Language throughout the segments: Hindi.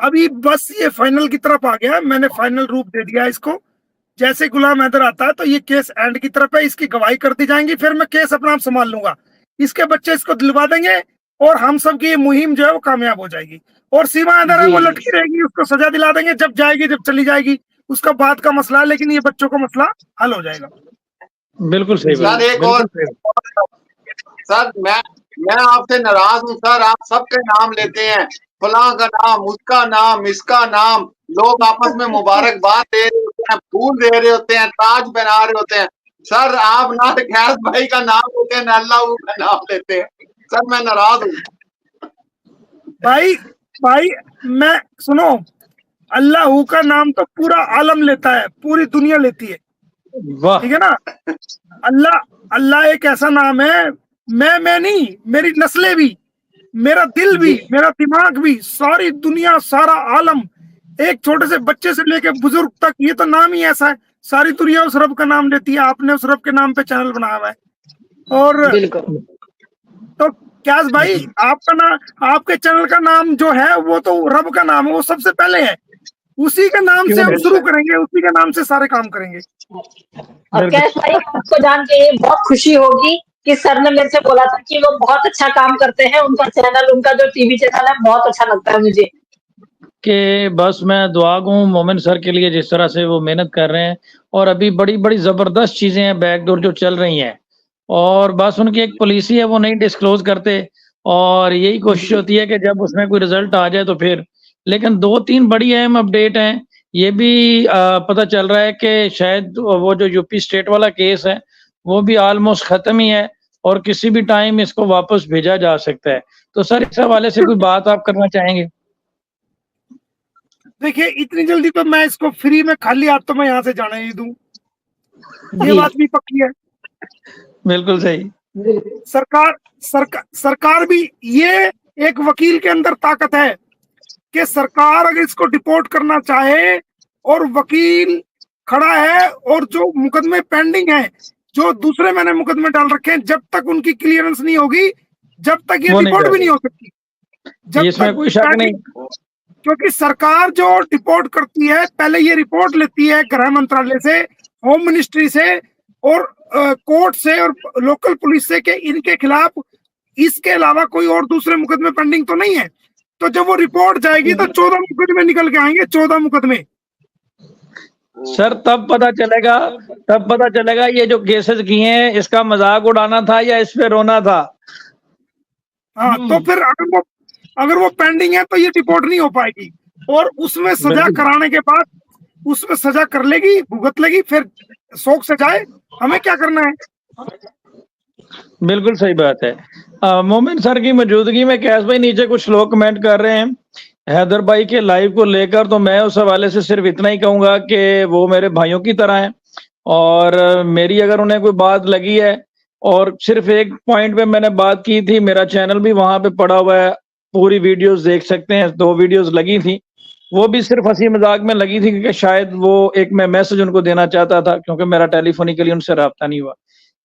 अभी बस ये फाइनल की तरफ आ गया, मैंने फाइनल रूप दे दिया इसको। जैसे गुलाम हैदर आता है तो ये केस एंड की तरफ है, इसकी गवाही कर दी जाएंगी, फिर मैं केस अपना आप संभाल लूंगा, इसके बच्चे इसको दिलवा देंगे और हम सब की ये मुहिम जो है वो कामयाब हो जाएगी। और सीमा हैदर है जी वो जी लटकी रहेगी, उसको सजा दिला देंगे, जब जाएगी जब चली जाएगी उसका बात का मसला है, लेकिन ये बच्चों का मसला हल हो जाएगा। बिल्कुल सही जी बात, सर एक और बिल्कुल सही। सर मैं आपसे नाराज हूँ सर, आप सबके नाम लेते हैं, फलां का नाम, उसका नाम, इसका नाम, लोग आपस में मुबारकबाद दे रहे होते हैं, फूल दे रहे होते हैं, ताज पहना रहे होते हैं। सर आप ना गैस भाई का नाम लेते हैं ना अल्लाह का नाम लेते हैं। सर मैं नाराज हूँ भाई। भाई मैं सुनो, अल्लाह का नाम तो पूरा आलम लेता है, पूरी दुनिया लेती है, वाह, ठीक है ना। अल्लाह अल्लाह एक ऐसा नाम है, मैं नहीं, मेरी नस्लें भी, मेरा दिल भी, मेरा दिमाग भी, सारी दुनिया, सारा आलम, एक छोटे से बच्चे से लेके बुजुर्ग तक, ये तो नाम ही ऐसा है, सारी दुनिया उस रब का नाम लेती है। आपने उस रब के नाम पे चैनल बनाया हुआ है। और बिल्कुल तो क्या भाई, आपका नाम, आपके चैनल का नाम जो है वो तो रब का नाम है, वो सबसे पहले है, उसी के नाम से क्यों हम नहीं? शुरू करेंगे, उसी के नाम से सारे काम करेंगे। और कैश भाई आपको जान के ये बहुत खुशी होगी कि सर ने मेरे से बोला था कि वो बहुत अच्छा काम करते हैं, उनका चैनल, उनका जो टीवी चैनल है बहुत अच्छा लगता है मुझे। कि बस मैं दुआ गो मोमिन सर के लिए, जिस तरह से वो मेहनत कर रहे हैं, और अभी बड़ी बड़ी ज़बरदस्त चीज़ें हैं बैकडोर जो चल रही हैं, और बस उनकी एक पॉलिसी है वो नहीं डिस्क्लोज करते, और यही कोशिश होती है कि जब उसमें कोई रिजल्ट आ जाए तो फिर। लेकिन 2-3 बड़ी अहम अपडेट हैं। ये भी पता चल रहा है कि शायद वो जो यूपी स्टेट वाला केस है वो भी ऑलमोस्ट खत्म ही है, और किसी भी टाइम इसको वापस भेजा जा सकता है। तो सर इस हवाले से कोई बात आप करना चाहेंगे? देखिए इतनी जल्दी तो मैं इसको फ्री में खाली हाथ तो मैं यहाँ से जाने नहीं दूं, ये जी बात भी पक्की है। बिल्कुल सही। बिल्कुल सरकार भी, ये एक वकील के अंदर ताकत है कि सरकार अगर इसको डिपोर्ट करना चाहे और वकील खड़ा है, और जो मुकदमे पेंडिंग है, जो दूसरे मैंने मुकदमे डाल रखे हैं, जब तक उनकी क्लियरेंस नहीं होगी, जब तक ये वो नहीं डिपोर्ट भी जाएगा, नहीं हो सकती, जब इसमें तक कोई शक नहीं। क्योंकि सरकार जो डिपोर्ट करती है, पहले ये रिपोर्ट लेती है गृह मंत्रालय से, होम मिनिस्ट्री से, और कोर्ट से, और लोकल पुलिस से, कि इनके खिलाफ इसके अलावा कोई और दूसरे मुकदमे पेंडिंग तो नहीं है। तो जब वो रिपोर्ट जाएगी तो 14 मुकदमे निकल के आएंगे, 14 मुकदमे। सर तब पता चलेगा ये जो केसेस किए हैं इसका मजाक उड़ाना था या इस पे रोना था। हाँ, तो फिर अगर वो पेंडिंग है तो ये डिपोर्ट नहीं हो पाएगी, और उसमें सजा बिल्कुल कराने के बाद उसमें सजा कर लेगी, भुगत लेगी, फिर शौक से जाए, हमें क्या करना है। बिल्कुल सही बात है। मोमिन सर की मौजूदगी में कैश भाई नीचे कुछ लोग कमेंट कर रहे हैं हैदर भाई के लाइव को लेकर, तो मैं उस हवाले से सिर्फ इतना ही कहूंगा कि वो मेरे भाइयों की तरह हैं, और मेरी अगर उन्हें कोई बात लगी है, और सिर्फ एक पॉइंट पे मैंने बात की थी, मेरा चैनल भी वहां पे पड़ा हुआ है, पूरी वीडियोस देख सकते हैं, 2 वीडियोस लगी थी, वो भी सिर्फ हंसी मजाक में लगी थी, क्योंकि शायद वो एक मैं मैसेज उनको देना चाहता था, क्योंकि मेरा टेलीफोनिकली उनसे रब्ता नहीं हुआ।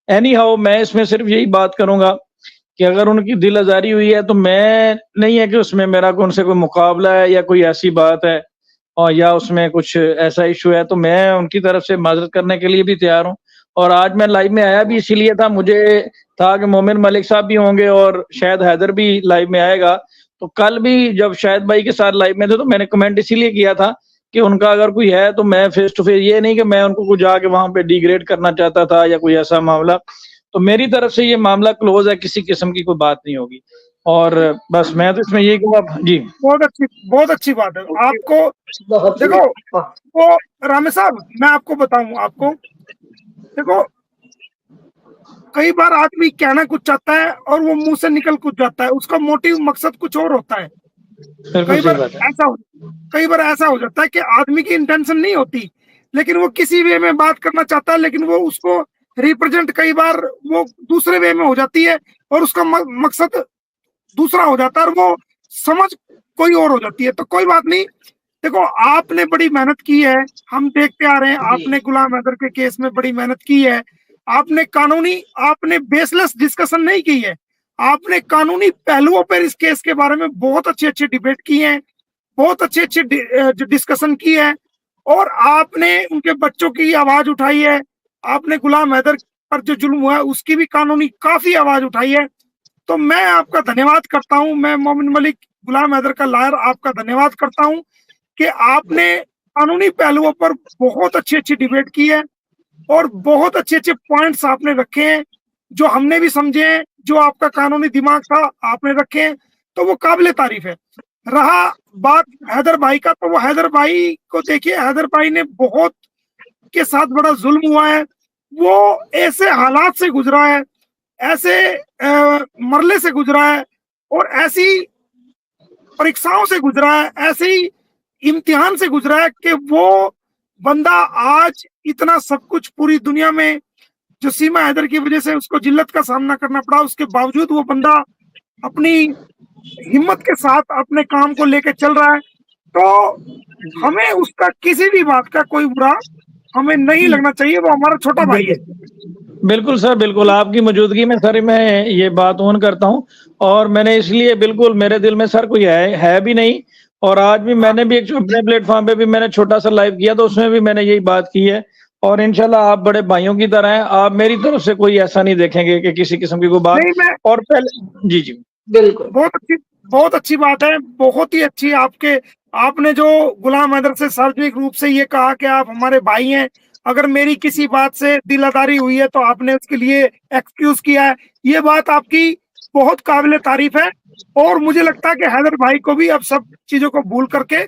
एनी हाउ मैं इसमें सिर्फ यही बात करूंगा कि अगर उनकी दिल आजारी हुई है तो मैं नहीं है कि उसमें मेरा उनसे कोई मुकाबला है या कोई ऐसी बात है, और या उसमें कुछ ऐसा इशू है, तो मैं उनकी तरफ से माजरत करने के लिए भी तैयार हूँ। और आज मैं लाइव में आया भी इसीलिए था, मुझे था कि मोमिन मलिक साहब भी होंगे और शायद हैदर भी लाइव में आएगा, तो कल भी जब शायद भाई के साथ लाइव में थे तो मैंने कमेंट इसीलिए किया था कि उनका अगर कोई है तो मैं फेस टू फेस, ये नहीं कि मैं उनको कुछ जाके वहां पे डिग्रेड करना चाहता था या कोई ऐसा मामला। तो मेरी तरफ से ये मामला क्लोज है, किसी किस्म की कोई बात नहीं होगी। और बस मैं तो इसमें यही कहूँगा जी। बहुत अच्छी बात है। आपको देखो, वो रामे साहब मैं आपको बताऊं, आपको देखो, कई बार आदमी कहना कुछ चाहता है और वो मुंह से निकल कुछ जाता है, उसका मोटिव मकसद कुछ और होता है। बिल्कुल सही बात है। कई बार ऐसा हो जाता है कि आदमी की इंटेंशन नहीं होती, लेकिन वो किसी वे में बात करना चाहता है, लेकिन वो उसको रिप्रेजेंट कई बार वो दूसरे वे में हो जाती है, और उसका मकसद दूसरा हो जाता है, और वो समझ कोई और हो जाती है। तो कोई बात नहीं, देखो आपने बड़ी मेहनत की है, हम देखते आ रहे हैं, आपने गुलाम हैदर के केस में बड़ी मेहनत की है, आपने बेसलेस डिस्कशन नहीं की है, आपने कानूनी पहलुओं पर इस केस के बारे में बहुत अच्छे अच्छे डिबेट किए हैं, बहुत अच्छे अच्छे डिस्कशन की है, और आपने उनके बच्चों की आवाज उठाई है, आपने गुलाम हैदर पर जो जुल्म हुआ है उसकी भी कानूनी काफी आवाज उठाई है। तो मैं आपका धन्यवाद करता हूं, मैं मोमिन मलिक गुलाम हैदर का लॉयर आपका धन्यवाद करता हूं कि आपने कानूनी पहलुओं पर बहुत अच्छी अच्छी डिबेट की है और बहुत अच्छे अच्छे पॉइंट्स आपने रखे हैं जो हमने भी समझे हैं, जो आपका कानूनी दिमाग था आपने रखे हैं, तो वो काबिले तारीफ है। रहा बात हैदर भाई का, तो वो हैदर भाई को देखिए, हैदर भाई ने बहुत के साथ बड़ा जुल्म हुआ है, वो ऐसे हालात से गुजरा है, ऐसे मरले से गुजरा है और ऐसी परीक्षाओं से गुजरा है, ऐसे ही इम्तिहान से गुजरा है कि वो बंदा आज इतना सब कुछ पूरी दुनिया में, जो सीमा हैदर की वजह से उसको जिल्लत का सामना करना पड़ा, उसके बावजूद वो बंदा अपनी हिम्मत के साथ अपने काम को लेकर चल रहा है। तो हमें उसका किसी भी बात का कोई बुरा हमें नहीं लगना चाहिए, वो हमारा छोटा भाई है। बिल्कुल सर, बिल्कुल आपकी मौजूदगी में सर मैं ये बात ऑन करता हूँ, और मैंने इसलिए बिल्कुल मेरे दिल में सर कोई है भी नहीं, और आज भी मैंने भी एक अपने प्लेटफॉर्म पे भी मैंने छोटा सा लाइव किया, तो उसमें भी मैंने यही बात की है, और इंशाल्लाह आप बड़े भाइयों की तरह हैं, आप मेरी तरफ से कोई ऐसा नहीं देखेंगे कि किसी किस्म की कोई बात। और पहले जी जी बिल्कुल, बहुत अच्छी बात है, बहुत ही अच्छी आपने जो गुलाम हैदर से सार्वजनिक रूप से ये कहा कि आप हमारे भाई हैं, अगर मेरी किसी बात से दिल आजारी हुई है तो आपने उसके लिए एक्सक्यूज किया है, ये बात आपकी बहुत काबिले तारीफ है। और मुझे लगता है कि हैदर भाई को भी अब सब चीजों को भूल करके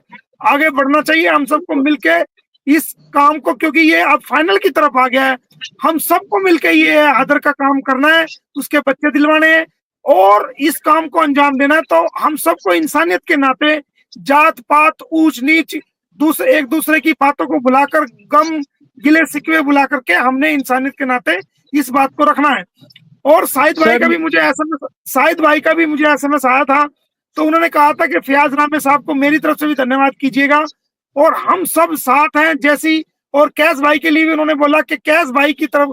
आगे बढ़ना चाहिए, हम सबको मिलके इस काम को, क्योंकि ये अब फाइनल की तरफ आ गया है, हम सबको मिलके ये हैदर का काम करना है, उसके बच्चे दिलवाने हैं और इस काम को अंजाम देना है। तो हम सबको इंसानियत के नाते, जात पात ऊंच नीच एक दूसरे की बातों को बुलाकर, गम गिले सिकवे बुला करके हमने इंसानियत के नाते इस बात को रखना है। और शाहिद भाई का भी मुझे एसएमएस आया था, तो उन्होंने कहा था कि फयाज रामे साहब को मेरी तरफ से भी धन्यवाद कीजिएगा, और हम सब साथ हैं जैसी। और कैस भाई के लिए भी उन्होंने बोला कि कैस भाई की तरफ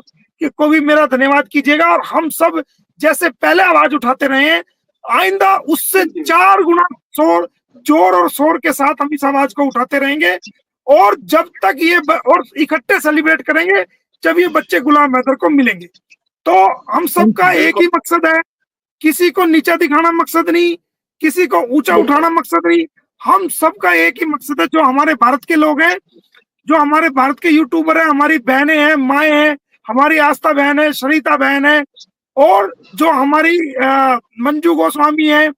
को भी मेरा धन्यवाद कीजिएगा, और हम सब जैसे पहले आवाज उठाते रहे हैं, आइंदा उससे 4 गुना जोर और शोर के साथ हम इस आवाज को उठाते रहेंगे, और जब तक ये और इकट्ठे सेलिब्रेट करेंगे जब ये बच्चे गुलाम हैदर को मिलेंगे। तो हम सबका एक ही मकसद है, किसी को नीचा दिखाना मकसद नहीं, किसी को ऊंचा उठाना मकसद नहीं, हम सबका एक ही मकसद है। जो हमारे भारत के लोग हैं, जो हमारे भारत के यूट्यूबर हैं, हमारी बहनें हैं, माएँ हैं, हमारी आस्था बहन है, शरीता बहन है, और जो हमारी मंजू गोस्वामी है,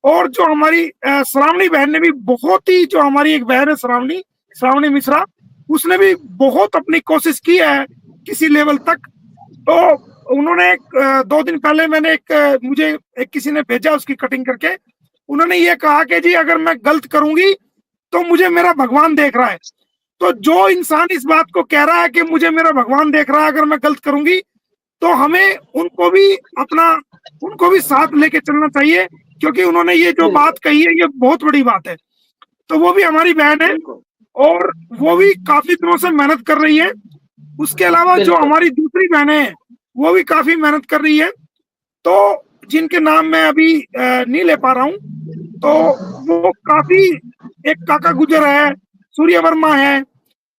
और जो हमारी श्रावणी बहन ने भी बहुत ही, जो हमारी एक बहन है श्रावणी मिश्रा, उसने भी बहुत अपनी कोशिश की है किसी लेवल तक। तो उन्होंने 2 दिन पहले मैंने मुझे किसी ने भेजा उसकी कटिंग करके, उन्होंने ये कहा कि जी अगर मैं गलत करूंगी तो मुझे मेरा भगवान देख रहा है। तो जो इंसान इस बात को कह रहा है कि मुझे मेरा भगवान देख रहा है अगर मैं गलत करूंगी, तो हमें उनको भी साथ लेके चलना चाहिए, क्योंकि उन्होंने ये जो बात कही है ये बहुत बड़ी बात है। तो वो भी हमारी बहन है और वो भी काफी दिनों से मेहनत कर रही है। उसके अलावा जो हमारी दूसरी बहनें हैं वो भी काफी मेहनत कर रही है, तो जिनके नाम मैं अभी नहीं ले पा रहा हूँ, तो वो काफी, एक काका गुजर है, सूर्य वर्मा है,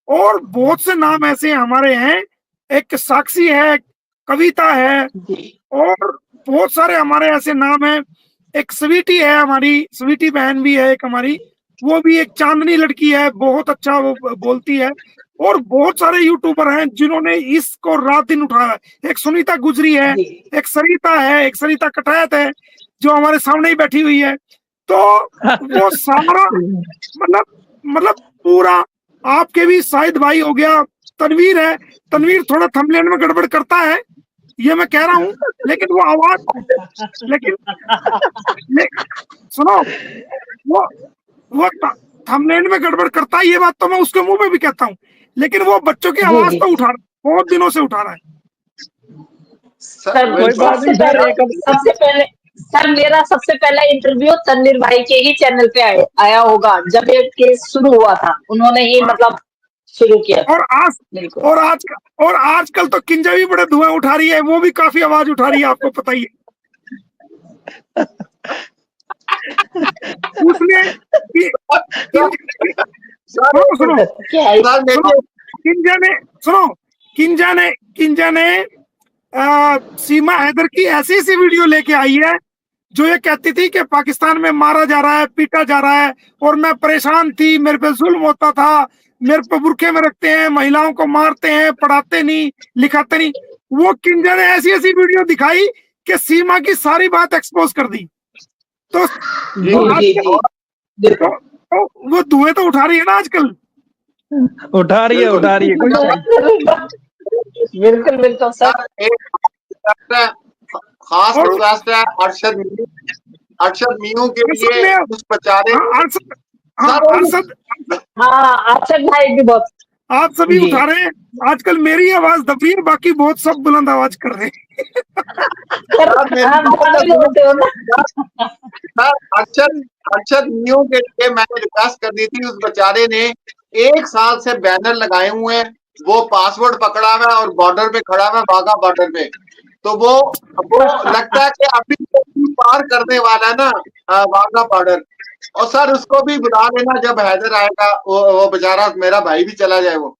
और बहुत से नाम ऐसे हमारे हैं, एक साक्षी है, कविता है, और बहुत सारे हमारे ऐसे नाम हैं। एक स्वीटी है, हमारी स्वीटी बहन भी है एक हमारी, वो भी एक चांदनी लड़की है, बहुत अच्छा वो बोलती है, और बहुत सारे यूट्यूबर हैं जिन्होंने इसको रात दिन उठाया। एक सुनीता गुजरी है, एक सरिता है, एक सरिता कटायत है जो हमारे सामने ही बैठी हुई है। तो वो सारा मतलब पूरा, आपके भी शाहिद भाई हो गया, तनवीर है, तनवीर थोड़ा थंबनेल में गड़बड़ करता है ये मैं कह रहा हूँ, लेकिन वो आवाज, लेकिन सुनो, वो थंबनेल में गड़बड़ करता है, ये बात तो मैं उसके मुंह पे भी कहता हूँ, लेकिन वो बच्चों की आवाज तो उठा रहा, बहुत दिनों से उठा रहा है। सर मेरा सबसे पहला इंटरव्यू तनवीर भाई के ही चैनल पे आया होगा, जब ये केस शुरू हुआ था, उन्होंने ही मतलब शुरू किया। और आजकल तो किंजा भी बड़े धुआं उठा रही है, वो भी काफी आवाज उठा रही है, आपको पता ही है। उसने सुनो क्या है? सर मेरी किंजा ने सीमा हैदर की ऐसी सी वीडियो लेके आई है जो ये कहती थी कि पाकिस्तान में मारा जा रहा है, पीटा जा रहा है और मैं परेशान थी, मेरे पे जुल्म होता था, मेरे पे बुरखे में रखते हैं, महिलाओं को मारते हैं, पढ़ाते नहीं, लिखाते नहीं। वो किंजा ने ऐसी ऐसी वीडियो दिखाई कि सीमा की सारी बात एक्सपोज कर दी। तो वो धुएं तो उठा रही है ना आजकल। उठा रही है बिल्कुल बिल्कुल सर। एक खास रिक्वेस्ट है अरशद मीनू के लिए कुछ बेचारे अरशद भाई भी बहुत आप सभी उठा रहे हैं। आजकल मेरी आवाज दबी है, बाकी बहुत सब बुलंद आवाज कर रहे अरशद मीनू के लिए मैंने रिक्वेस्ट कर दी थी। उस बेचारे ने 1 साल से बैनर लगाए हुए हैं, वो पासवर्ड पकड़ा हुआ है और बॉर्डर पे खड़ा हुआ है, वाघा बॉर्डर पे। तो वो लगता है कि अभी पार करने वाला है ना वाघा बॉर्डर। और सर उसको भी बुला लेना जब हैदर आएगा, वो बेचारा मेरा भाई भी चला जाए वो।